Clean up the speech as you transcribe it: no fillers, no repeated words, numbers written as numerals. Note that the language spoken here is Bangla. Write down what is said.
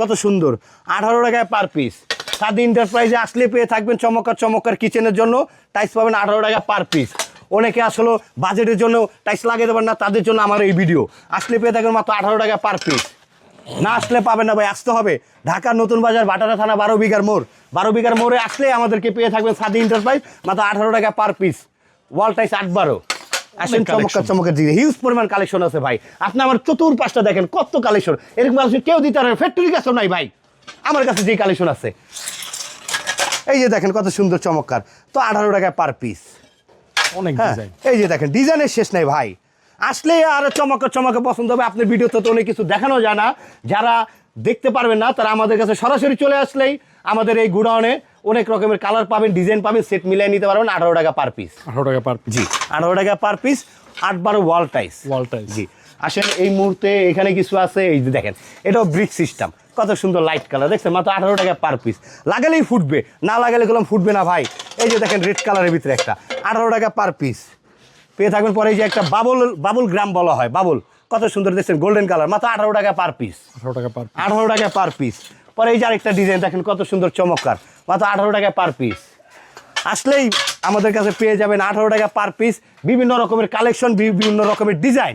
কত সুন্দর 18 টাকায় পার পিস। সাদি এন্টারপ্রাইজে আসলে পেয়ে থাকবেন চমৎকার চমৎকার কিচেনের জন্য টাইলস পাবেন 18 টাকা পার পিস। অনেকে আসলে বাজেটের জন্য টাইলস লাগিয়ে দেবেন না, তাদের জন্য আমার এই ভিডিও। আসলে পেয়ে থাকবেন মাত্র 18 টাকা পার পিস। না আসলে পাবেন না ভাই, আসতে হবে ঢাকার নতুন বাজার ভাটারা থানা 12 বিঘার মোড়। 12 বিঘার মোড়ে আসলে আমাদেরকে পেয়ে থাকবেন সাদি এন্টারপ্রাইজ মাত্র 18 টাকা পার পিস। ওয়াল টাইলস 8-12 আসেন, চমৎকার চমৎকার জিনিস, হিউজ পরিমাণ কালেকশন আছে ভাই। আপনি আমার চতুর্পাশটা দেখেন কত কালেকশন, এরকম কালেকশন কেউ দিতে পারে ফ্যাক্টরি কাছে নাই ভাই, আমার কাছে যে কালেকশন আছে। এই যে দেখেন কত সুন্দর চমৎকার, তো 18 টাকা পার পিস। অনেক হ্যাঁ, ডিজাইন। এই যে দেখেন ডিজাইনের শেষ নাই ভাই। আসলে আরো চমৎকার চমৎকার পছন্দ হবে। আপনার ভিডিওতে তো অনেক কিছু দেখানো যায় না, যারা দেখতে পারবেন না তারা আমাদের কাছে সরাসরি চলে আসলেই আমাদের এই গুডাউনে অনেক রকমের কালার পাবেন, ডিজাইন পাবেন, সেট মিলিয়ে নিতে পারবেন 18 টাকা পার পিস। 18 টাকা পার জি 18 টাকা per piece. 8-12 wall tiles. Wall tiles. জি আসেন, এই মুহূর্তে এখানে কিছু আছে, এই যে দেখেন এটাও ব্রিক সিস্টেম, কত সুন্দর লাইট কালার দেখছেন, মাত্র 18 টাকা পার পিস। লাগালেই ফুটবে, না লাগালে কলম ফুটবে না ভাই। এই যে দেখেন রেড কালারের ভিতরে একটা 18 টাকা পার পিস পেয়ে থাকবেন। পরে এই যে একটা বাবুল গ্রাম বলা হয়, বাবুল, কত সুন্দর দেখছেন গোল্ডেন কালার, মাত্র 18 টাকা পার পিস। 18 টাকা পার 18 টাকা পার পিস। পরে এই যে আরেকটা ডিজাইন দেখেন কত সুন্দর চমৎকার, মাত্র 18 টাকা পার পিস। আসলেই আমাদের কাছে পেয়ে যাবেন 18 টাকা পার পিস, বিভিন্ন রকমের কালেকশন, বিভিন্ন রকমের ডিজাইন।